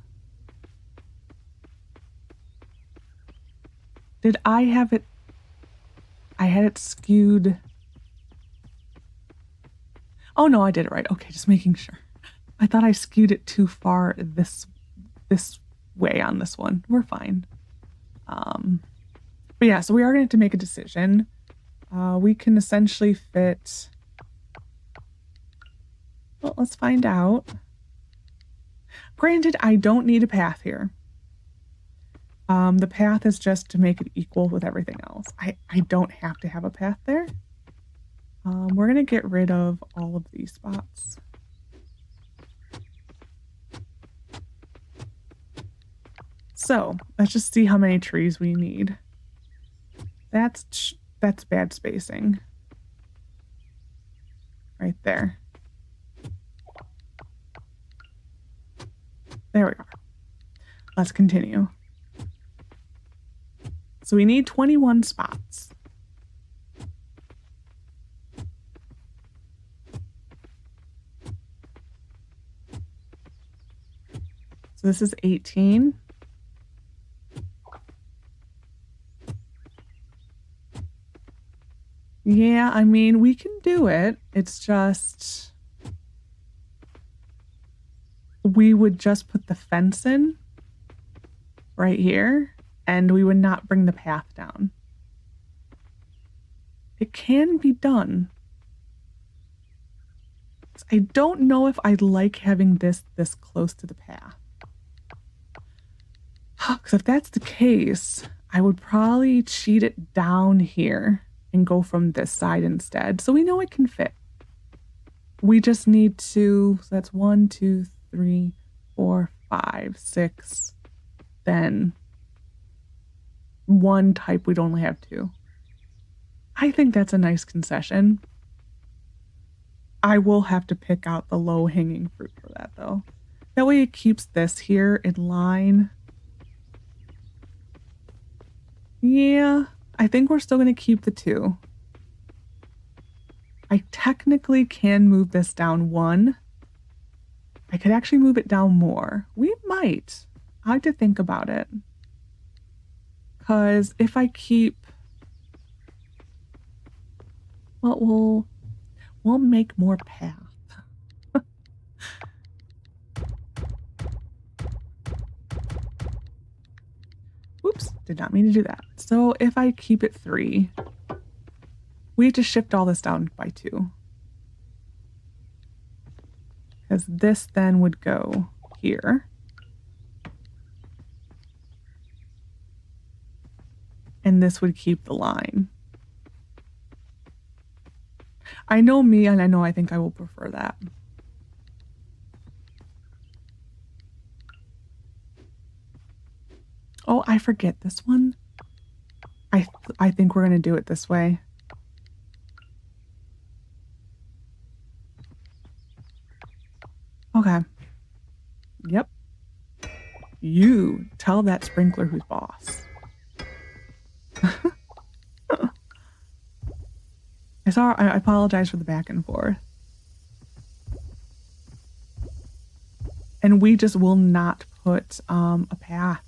did I have it? I had it skewed. Oh no, I did it right. Okay, just making sure. I thought I skewed it too far this way on this one. We're fine. But yeah, so we are going to have to make a decision. We can essentially fit. Well, let's find out. Granted, I don't need a path here. The path is just to make it equal with everything else. I don't have to have a path there. We're going to get rid of all of these spots. So let's just see how many trees we need. That's bad spacing. Right there. There we are. Let's continue. So we need 21 spots. So this is 18. Yeah, I mean, we can do it. It's just we would just put the fence in right here, and we would not bring the path down. It can be done. I don't know if I like having this close to the path. Because if that's the case, I would probably cheat it down here and go from this side instead. So we know it can fit. We just need to, so that's 1, 2, 3, 4, 5, 6. Then one type, we'd only have 2. I think that's a nice concession. I will have to pick out the low-hanging fruit for that, though. That way it keeps this here in line. Yeah, I think we're still going to keep the 2. I technically can move this down 1. I could actually move it down more. We might. I have to think about it. Because if I keep... Well, we'll make more path. Oops, did not mean to do that. So if I keep it 3, we have to shift all this down by 2. Because this then would go here. And this would keep the line. I know me, and I think I will prefer that. Oh, I forget this one. I think we're going to do it this way. Okay. Yep. You tell that sprinkler who's boss. I apologize for the back and forth. And we just will not put a path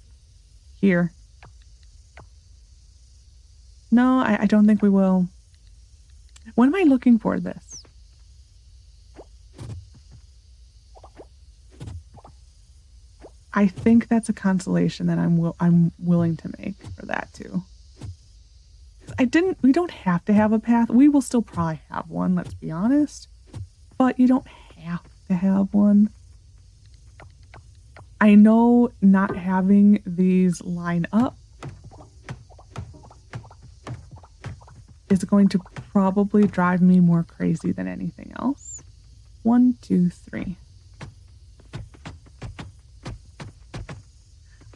here. No, I don't think we will. What am I looking for this? I think that's a consolation that I'm willing to make for that too. We don't have to have a path. We will still probably have one, let's be honest. But you don't have to have one. I know not having these line up is going to probably drive me more crazy than anything else. 1, 2, 3.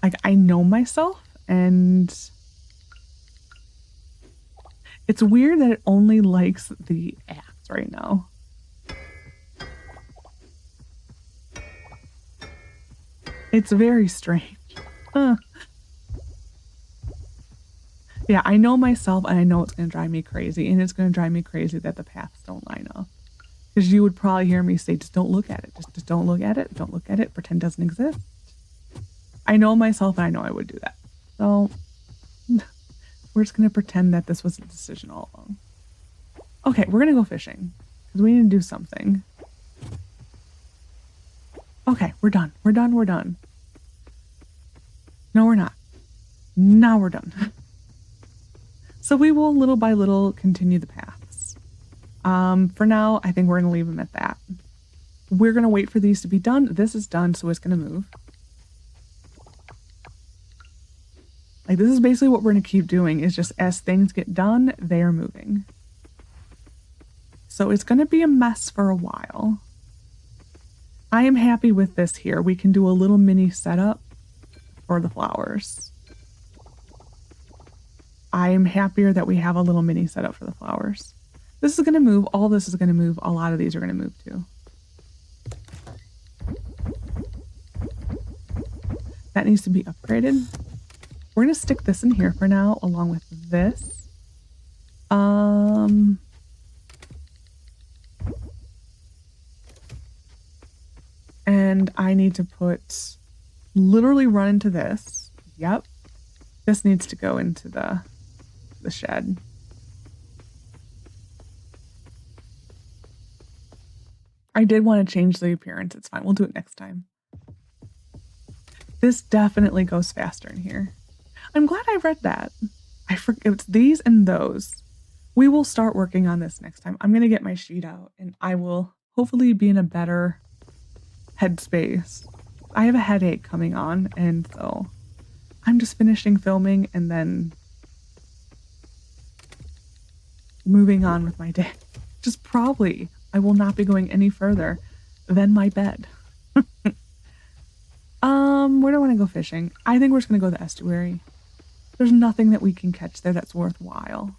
Like, I know myself, and it's weird that it only likes the axe right now. It's very strange. Yeah, I know myself and I know it's going to drive me crazy. And it's going to drive me crazy that the paths don't line up. Because you would probably hear me say, just don't look at it. Just don't look at it. Don't look at it. Pretend it doesn't exist. I know myself and I know I would do that. So we're just going to pretend that this was a decision all along. Okay, we're going to go fishing. Because we need to do something. Okay, we're done. We're done. We're done. No, we're not. Now we're done. So we will little by little continue the paths. For now, I think we're going to leave them at that. We're going to wait for these to be done. This is done, so it's going to move. Like, this is basically what we're going to keep doing, is just as things get done, they are moving. So it's going to be a mess for a while. I am happy with this here. We can do a little mini setup for the flowers. I am happier that we have a little mini setup for the flowers. This is going to move. All this is going to move. A lot of these are going to move too. That needs to be upgraded. We're going to stick this in here for now, along with this. And I need to put, literally run into this. Yep. This needs to go into the shed. I did want to change the appearance. It's fine. We'll do it next time. This definitely goes faster in here. I'm glad I read that. I forget it's these and those. We will start working on this next time. I'm going to get my sheet out and I will hopefully be in a better headspace. I have a headache coming on, and so I'm just finishing filming and then moving on with my day. Just probably I will not be going any further than my bed. Where do I want to go fishing? I think we're just going to go to the estuary. There's nothing that we can catch there that's worthwhile.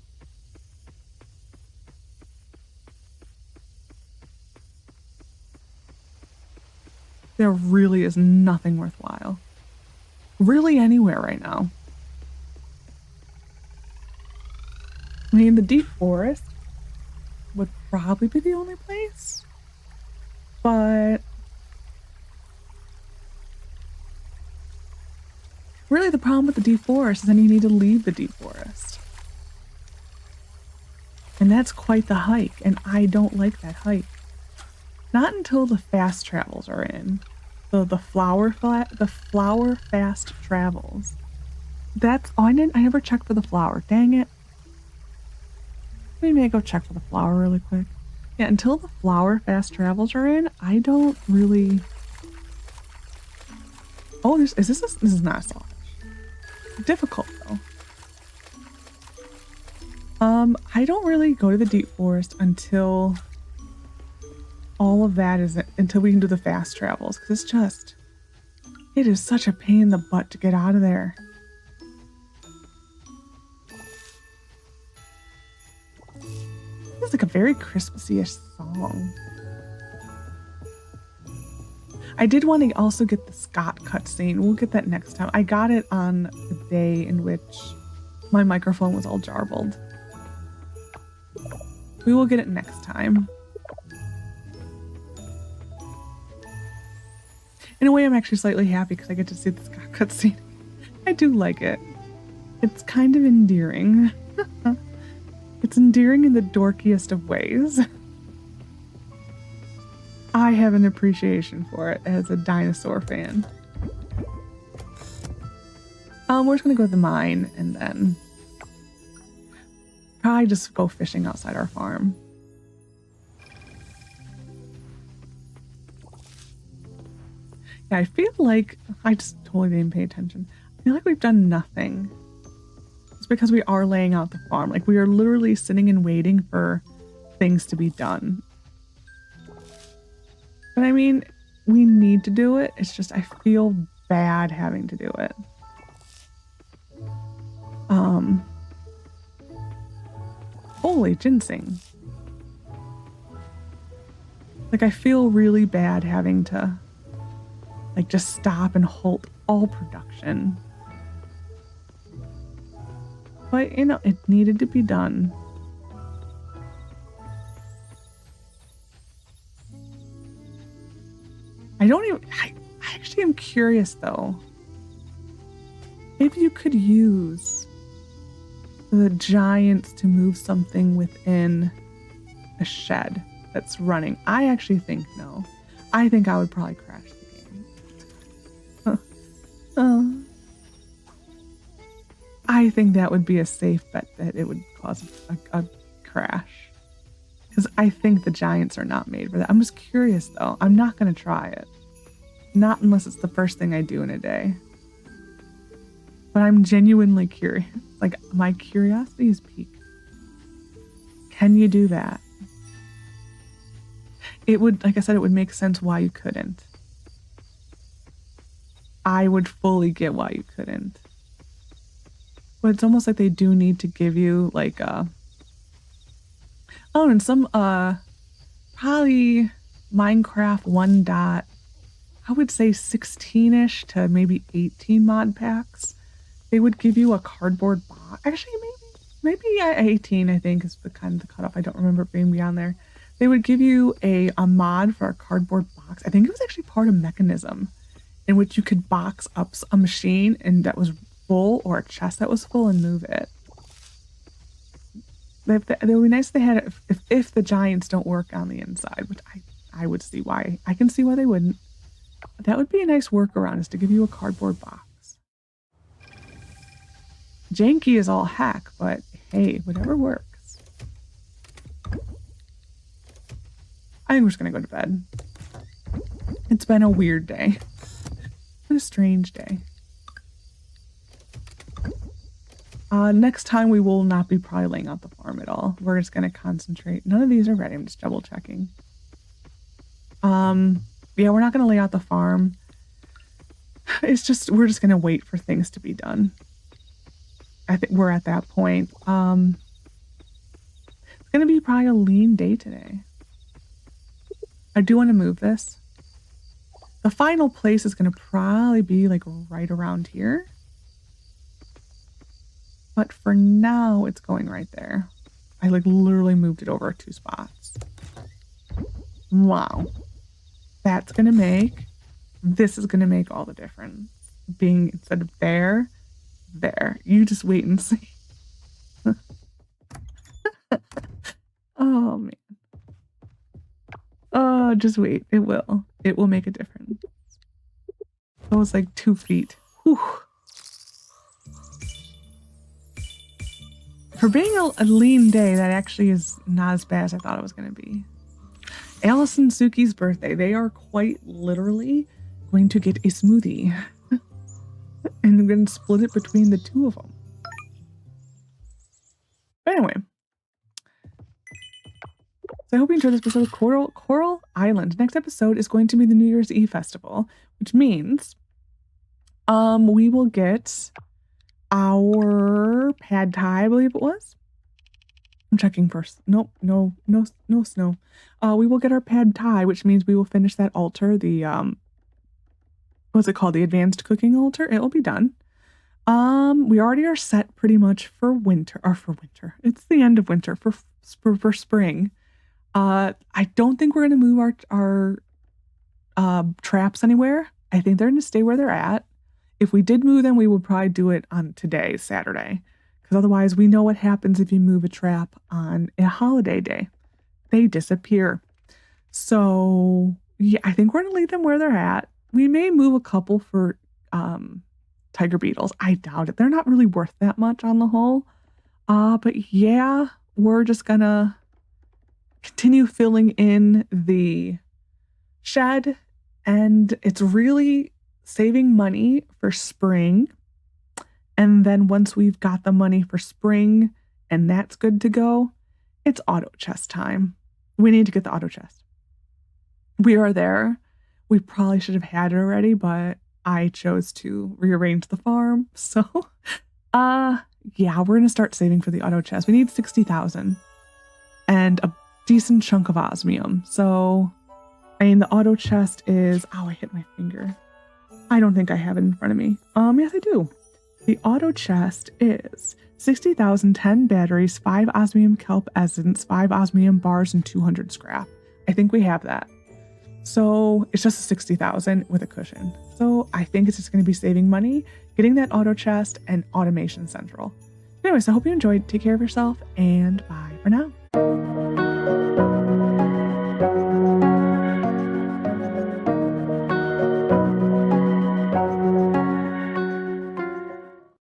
There really is nothing worthwhile. Really anywhere right now. I mean, the deep forest would probably be the only place. But really the problem with the deep forest is then you need to leave the deep forest. And that's quite the hike, and I don't like that hike. Not until the fast travels are in. So the flower fast travels. That's oh, I never checked for the flower. Dang it. We may go check for the flower really quick. Yeah, until the flower fast travels are in, I don't really. Oh, this is not a sawfish. Difficult though. I don't really go to the deep forest until all of that is until we can do the fast travels, because it is such a pain in the butt to get out of there. This is like a very Christmassy-ish song. I did want to also get the Scott cutscene. We'll get that next time. I got it on the day in which my microphone was all jarbled. We will get it next time. In a way, I'm actually slightly happy because I get to see the Scott cutscene. I do like it. It's kind of endearing. It's endearing in the dorkiest of ways. I have an appreciation for it as a dinosaur fan. We're just gonna go to the mine and then probably just go fishing outside our farm. Yeah, I feel like I just totally didn't pay attention. I feel like we've done nothing. It's because we are laying out the farm. Like, we are literally sitting and waiting for things to be done. But I mean, we need to do it. It's just I feel bad having to do it. Holy ginseng. Like, I feel really bad having to like just stop and halt all production. But, you know, it needed to be done. I actually am curious, though. If you could use the giants to move something within a shed that's running, I actually think no. I think I would probably crash the game. I think that would be a safe bet that it would cause a crash. Because I think the giants are not made for that. I'm just curious, though. I'm not going to try it. Not unless it's the first thing I do in a day. But I'm genuinely curious. Like, my curiosity is piqued. Can you do that? It would, like I said, it would make sense why you couldn't. I would fully get why you couldn't. But it's almost like they do need to give you, like, oh, and some, probably Minecraft 1. I would say 16-ish to maybe 18 mod packs. They would give you a cardboard box. Actually, maybe 18, I think, is the kind of the cutoff. I don't remember it being beyond there. They would give you a mod for a cardboard box. I think it was actually part of Mechanism, in which you could box up a machine and that was full, or a chest that was full, and move it. It would be nice if they had it if the giants don't work on the inside, which I would see why. I can see why they wouldn't. That would be a nice workaround, is to give you a cardboard box. Janky is all heck, but hey, whatever works. I think we're just gonna go to bed. It's been a weird day. What a strange day. Next time we will not be probably laying out the farm at all. We're just gonna concentrate. None of these are ready. I'm just double checking. Yeah, we're not gonna lay out the farm. It's just, we're just gonna wait for things to be done. I think we're at that point. It's gonna be probably a lean day today. I do want to move this. The final place is gonna probably be like right around here. But for now, it's going right there. I like literally moved it over 2 spots. Wow. That's gonna make, this is gonna make all the difference. Being instead of there. You just wait and see. Oh man. Oh, just wait. It will. It will make a difference. It was like 2 feet. Whew. For being a lean day, that actually is not as bad as I thought it was going to be. Alice and Suki's birthday. They are quite literally going to get a smoothie. And I'm going to split it between the 2 of them. But anyway. So I hope you enjoyed this episode of Coral Island. Next episode is going to be the New Year's Eve festival, which means we will get our pad thai, I believe it was. I'm checking first. Nope, no snow. We will get our pad thai, which means we will finish that altar, the what's it called? The advanced cooking altar. It will be done. We already are set pretty much for winter. It's the end of winter for spring. I don't think we're gonna move our traps anywhere. I think they're gonna stay where they're at. If we did move them, we would probably do it on today, Saturday. Because otherwise we know what happens if you move a trap on a holiday day. They disappear. So yeah, I think we're gonna leave them where they're at. We may move a couple for tiger beetles. I doubt it. They're not really worth that much on the whole. But yeah, we're just gonna continue filling in the shed, and it's really saving money for spring. And then once we've got the money for spring and that's good to go, it's auto chest time. We need to get the auto chest. We are there. We probably should have had it already, but I chose to rearrange the farm. So, yeah, we're going to start saving for the auto chest. We need 60,000 and a decent chunk of osmium. So, I mean, the auto chest is, oh, I hit my finger. I don't think I have it in front of me. Yes, I do. The auto chest is 60,000, 10 batteries, 5 osmium kelp essence, 5 osmium bars, and 200 scrap. I think we have that. So it's just 60,000 with a cushion. So I think it's just going to be saving money, getting that auto chest, and automation central. Anyways, I hope you enjoyed. Take care of yourself, and bye for now.